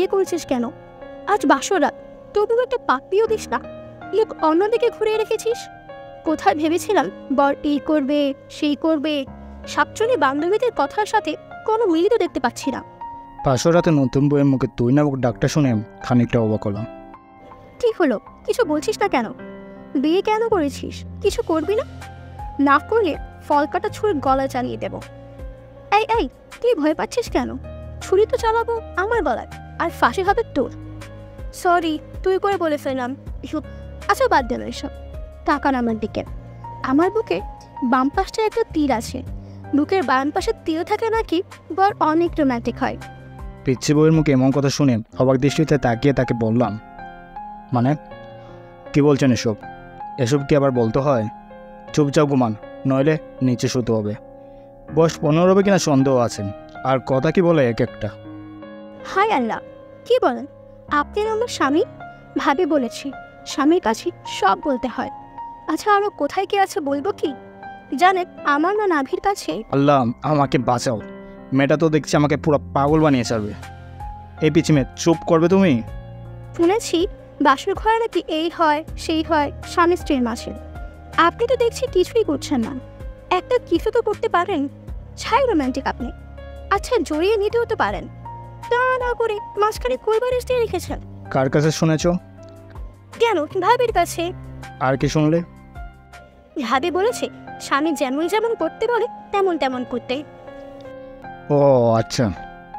বিয়ে করছিস কেন? আজ বাসরাত, তবু একটা পাপ্পিও দিস না। লোক অন্যদিকে ঘুরে রেখেছিস। কোথায় ভেবেছিলাম বর এই করবে সেই করবে, সাতজনী বান্ধবীদের কথার সাথে কোনো মিলিত দেখতে পাচ্ছি না। বাসরাতে নতুন বইয়ের মুখে তুই না ডাকটা শুনে খানিকটা অবাক হলাম। কি হলো, কিছু বলছিস না কেন? বিয়ে কেন করেছিস? কিছু করবি না? না করলে ফল কাটা ছুরি গলা চালিয়ে দেব। এই এই, তুই ভয় পাচ্ছিস কেন? ছুরি তো চালাবো আমার গলায়, আর ফাঁসি হবে তোর। সরি, তুই করে বলে ফেললাম। আচ্ছা বাদ দেন এসব, তাকান আমার দিকে। আমার বুকে বাম পাশটা একটা তীর আছে। বুকের বাম পাশে তীর থাকে নাকি বর অনেক রোম্যান্টিক হয়। পিচ্ছি বইয়ের মুখে এমন কথা শুনে অবাক দৃষ্টিতে তাকিয়ে তাকে বললাম, মানে কি বলছেন এসব? এসব কি আবার বলতে হয়? চুপচাপ ঘুমান, নইলে নিচে শুতে হবে। বয়স 15 হবে কিনা সন্দেহ আছে, আর কথা কি বলে এক একটা। হাই আল্লাহ, কি বলেন? আপনি আমার স্বামী? ভাবি বলেছি স্বামীর কাছে সব বলতে হয়। আচ্ছা আরও কোথায় কি আছে বলবো কি? জানেন আমার না নাভির কাছে। আল্লাহ আমাকে বাঁচাও, মেয়েটা তো দেখছি আমাকে পুরো পাগল বানিয়ে ছাড়বে। এই পিচ্ছি মেয়ে, চুপ করবে তুমি? শুনেছি বাসর ঘরে নাকি এই হয় সেই হয় স্বামী স্ত্রীর মাঝে। আপনি তো দেখছি কিছুই করছেন না। একটা কিছু তো করতে পারেন। ছাই রোম্যান্টিক আপনি। আচ্ছা জড়িয়ে নিতেও তো পারেন, তা না করে মাঝখানে কইবার স্ত্রী রেখেছেন। কার কাছে শুনেছ? কেন, ভাবির কাছে। আর কি শুনলে? ভাবি বলেছে স্বামী যেমন যেমন করতে বলে তেমন তেমন করতে। ও আচ্ছা,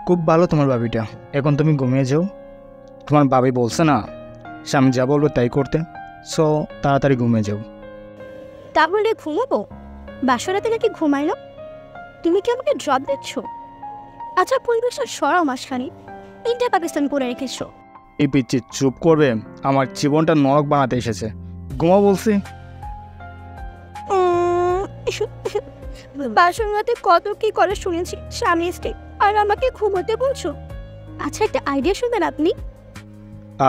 খুব ভালো তোমার বাবিটা। এখন তুমি ঘুমিয়ে যাও। তোমার বাবি বলছে না স্বামী যা বলবে তাই করতে, সো তাড়াতাড়ি ঘুমিয়ে যাও। তাহলে ঘুমাবো? বাসরাতে নাকি ঘুমাই না? তুমি কি আমাকে ড্রপ দিচ্ছ? আচ্ছা পরিবেশটা সরাও মাঝখানে, ইন্ডিয়া পাকিস্তান করে রেখেছ। এই পিচ্ছি চুপ করবে? আমার জীবনটা নরক বানাতে এসেছে। ঘুমা বলছি। বাসর রাতে কত কি করে শুনেছি স্বামী স্ত্রী, আর আমাকে ঘুমোতে বলছো? আচ্ছা একটা আইডিয়া শুনবেন আপনি?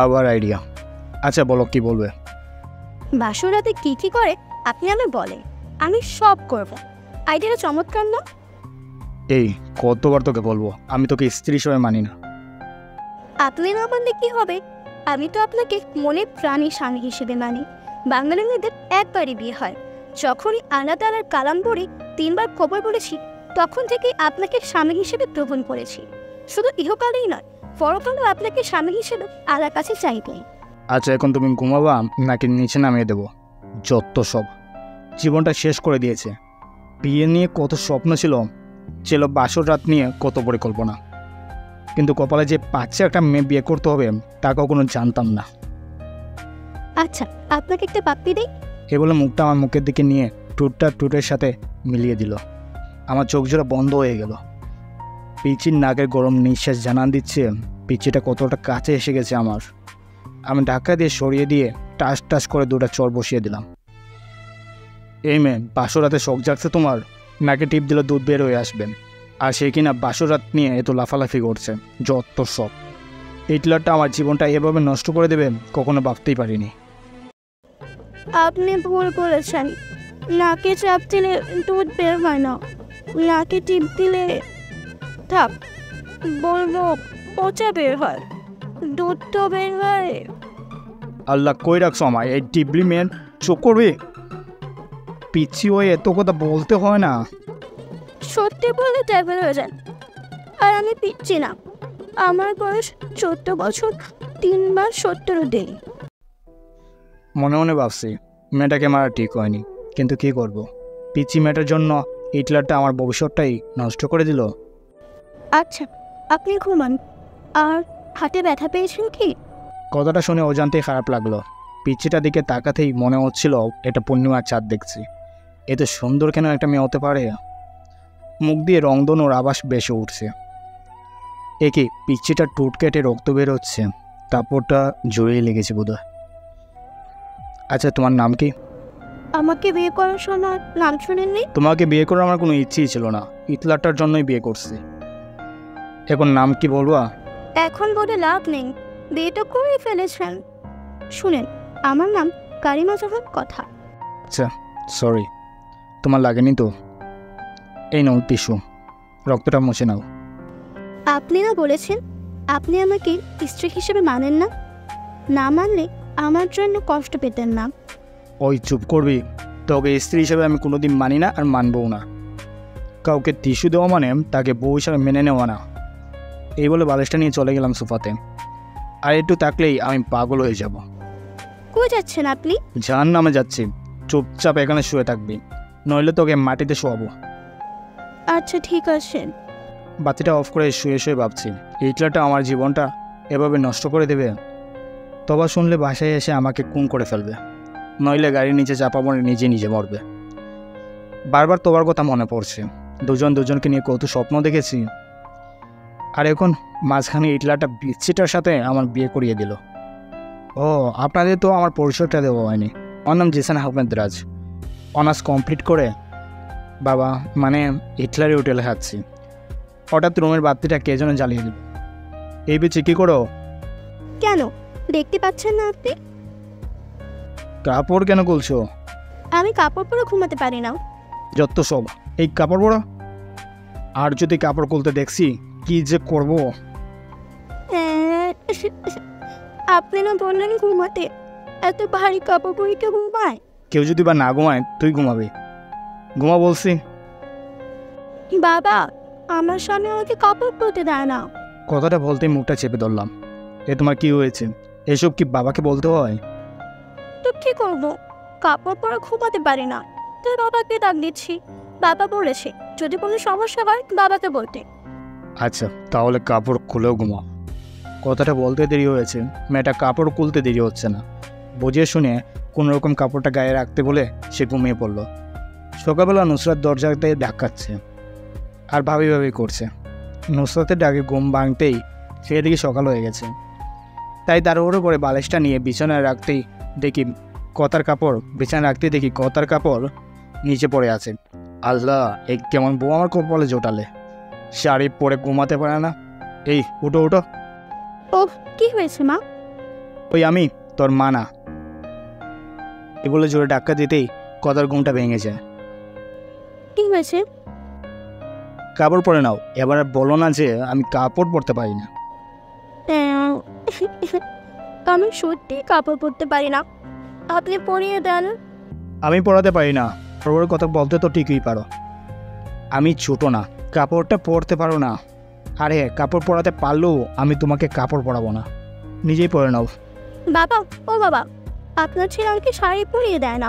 আবার আইডিয়া? আচ্ছা বলো, কি বলবে? বাসর রাতে কি কি করে আপনি আমায় বলেন, আমি সব করব। আইডিয়াটা চমৎকার না? এই কতবার তোকে বলবো আমি তোকে স্ত্রী হিসেবে মানি না। আপনি না মানলে কি হবে? আমি তো আপনাকে মনে প্রাণী স্বামী হিসেবে মানি। বাঙালি মেয়েদের একবারই বিয়ে হয়। যখনই আল্লাহ তাআলার কালাম পড়ে 3 বার খবর বলেছি, তখন থেকেই আপনাকে স্বামী হিসেবে গ্রহণ করেছি। শুধু ইহকালেই নয়, পরকালেও আপনাকে স্বামী হিসেবে আল্লাহর কাছে চাইবেই। আচ্ছা এখন তুমি ঘুমাবা নাকি নিচে নামিয়ে দেবো? যত সব জীবনটা শেষ করে দিয়েছে। বিয়ে নিয়ে কত স্বপ্ন ছিল বাসর রাত নিয়ে কত পরিকল্পনা, কিন্তু কপালে যে পাচ্ছে একটা মেয়ে বিয়ে করতে হবে তা কখনো জানতাম না। আচ্ছা আপনাকে একটা পাপ্পি দেই। এ বলে মুখটা আমার মুখের দিকে নিয়ে টুটটা টুটের সাথে মিলিয়ে দিল। আমার চোখ জোড়া বন্ধ হয়ে গেল। পিচির নাকের গরম নিঃশ্বাস জানান দিচ্ছে পিচিটা কতটা কাছে এসে গেছে আমার। আমি ধাক্কা দিয়ে সরিয়ে দিয়ে টাস টাস করে 2টা চর বসিয়ে দিলাম। এই মেয়ে, বাসরাতে শখ জাগছে তোমার? নাকে টিপ দিলে দুধ বের হয়ে আসবেন, আর সে কিনা বাসরাত নিয়ে এত লাফালাফি করছে। যত সব। এই টিলারটা আমার জীবনটা এভাবে নষ্ট করে দেবে কখনো ভাবতেই পারিনি। আপনি ভুল করেছেন। নাকে চাপ দিলে দুধ বের হয় না, নাকে টিপ দিলে থাক বলবো পচা বের হয়, দুধ তো বের হয়। আল্লাহ কই রাখছো আমায়? এই ডিবলি মেন চুপ করবে? পিচ্ছি ওই এত কথা বলতে হয় না। সত্যি বলে ট্যাবেল হয়ে যান। আর আমি পিচ্ছি না, আমার বয়স 14 বছর 3 মাস 17 দিন। মনে মনে ভাবছি মেয়েটাকে মারা ঠিক হয়নি, কিন্তু কি করব, পিচ্ছি মেয়েটার জন্য এই টিলারটা আমার ভবিষ্যৎটাই নষ্ট করে দিল। আচ্ছা আপনি ঘুমান। আর হাতে ব্যথা পেয়েছেন কি? কথাটা শুনে অজান্তেই খারাপ লাগলো। পিচ্ছিটার দিকে তাকাতেই মনে হচ্ছিল এটা পূর্ণিমার চাঁদ দেখছি। এত সুন্দর কেন একটা মেয়ে হতে পারে? মুখ দিয়ে রংধনুর আভাস বেশি উঠছে। একে পিচ্ছিটা টুট কেটে রক্ত বের হচ্ছে, তারপরটা জড়িয়ে লেগেছে বোধহয়। আচ্ছা তোমার নাম কি? আমাকে বিয়ে করার সময় নাম শুনেননি? তোমাকে বিয়ে করার আমার কোনো ইচ্ছেই ছিল না, ইতলাটার জন্যই বিয়ে করছি। এখন নাম কি বলবা? এখন বলে লাভ নেই, বিয়ে তো করে ফেলেছেন। শুনেন, আমার নাম কারিমা জাহান কথা। আচ্ছা সরি, তোমার লাগেনি তো? এই নাও টিস্যু, রক্তটা মুছে নাও। আপনি না বলেছেন আপনি আমাকে স্ত্রী হিসেবে মানেন না? না মানলে আমার জন্য কষ্ট পেতেন না। ওই চুপ করবি। তোকে স্ত্রী হিসেবে আমি কোনোদিন মানি না আর মানবও না। কাউকে টিস্যু দেওয়া মানে তাকে বউ হিসাবে মেনে নেওয়া না। এই বলে বালিশটা নিয়ে চলে গেলাম সোফাতে। আর একটু থাকলেই আমি পাগল হয়ে যাব। কই যাচ্ছেন আপনি? জাহান নামে যাচ্ছি। চুপচাপ এখানে শুয়ে থাকবি, নইলে তোকে মাটিতে শোয়াবো। আচ্ছা ঠিক আছে। বাতিটা অফ করে শুয়ে শুয়ে ভাবছি, হিটলারটা আমার জীবনটা এভাবে নষ্ট করে দেবে। তবা শুনলে বাসায় এসে আমাকে খুন করে ফেলবে, নইলে গাড়ির নিচে চাপা পড়ে নিজে নিজে মরবে। বারবার তোবার কথা মনে পড়ছে। দুজন দুজনকে নিয়ে কত স্বপ্ন দেখেছি। আর এখন মাঝখানে হিটলারটা বিচ্ছিটার সাথে আমার বিয়ে করিয়ে দিল। ও, আপনাদের তো আমার পরিচয়টা দেওয়া হয়নি। আমার নাম জিসান আহমেদ রাজ। অনার্স কমপ্লিট করে বাবা মানে হিটলারের হোটেলে খাচ্ছি। হঠাৎ রুমের বাতিটা কে যেন জ্বালিয়ে দিল। এই বিচে কী করো? কেন দেখতে পাচ্ছেন না আপনি? কাপড় কেন খুলছো? আমি কাপড় পরে ঘুমাতে পারি না। যত সব এই কাপড় পরা। আর যদি কাপড় খুলতে দেখছি কি যে করব। আপনি না বললেন ঘুমাতে, এত ভারী কাপড় পরে কেউ ঘুমায়? কেউ যদি বা না ঘুমায় তুই ঘুমাবি। ঘুমা বলছি। বাবা, আমার স্বামী আমাকে কাপড় পরতে দেয় না। কথাটা বলতেই মুখটা চেপে ধরলাম। এ তোমার কি হয়েছে? এসব কি বাবাকে বলতে হয়? তো কি করবো, কাপড় পরে ঘুমাতে পারি না, তাই বাবাকে ডাক দিচ্ছি। বাবা বলেছে যদি কোনো সমস্যা হয় বাবাকে বলতে। আচ্ছা তাহলে কাপড় খুলেও ঘুমাও। কথাটা বলতে দেরি হয়েছে, মেয়েটা কাপড় খুলতে দেরি হচ্ছে না। বুঝিয়ে শুনে কোনোরকম কাপড়টা গায়ে রাখতে বলে সে ঘুমিয়ে পড়ল। সকালবেলা নুসরাত দরজাতে ধাক্কাচ্ছে আর ভাবি ভাবি করছে। নুসরাতের ডাকে ঘুম ভাঙতেই সেদিকে সকাল হয়ে গেছে। তাই তাড়াহুড়ো করে বালিশটা নিয়ে বিছানায় রাখতেই দেখি কতার কাপড় নিচে পড়ে আছে। আল্লাহ, এই কেমন বউ আমার কপালে জোটালে। শাড়ি পরে ঘুমাতে পারে না। এই উঠো উঠো। ওহ, কি হয়েছে মা? ওই আমি তোর মা না। এগুলো জোরে ধাক্কা দিতেই কতার ঘুমটা ভেঙে যায়। কি হয়েছে? কাপড় পরে নাও। এবার আর বলো না যে আমি কাপড় পরতে পারি না। আমি সত্যি কাপড় পরতে পারি না, আপনি পরিয়ে দেন। আমি পরাতে পারি না। পরবর কথা বলতে তো ঠিকই পারো। আমি ছোট না, কাপড়টা পরতে পারো না। আরে কাপড় পরাতে পারলেও আমি তোমাকে কাপড় পরাবো না, নিজেই পরে নাও। বাবা, ও বাবা, আপনার ছেলে আমাকে শাড়ি পরিয়ে দেয় না।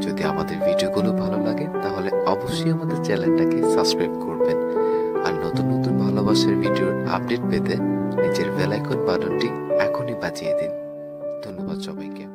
যদি আমাদের ভিডিওগুলো ভালো লাগে তাহলে অবশ্যই আমাদের চ্যানেলটাকে সাবস্ক্রাইব করবেন। আর নতুন নতুন ভালোবাসার ভিডিওর আপডেট পেতে নিচের বেল আইকন বাটনটি এখনই বাজিয়ে দিন। ধন্যবাদ সবাইকে।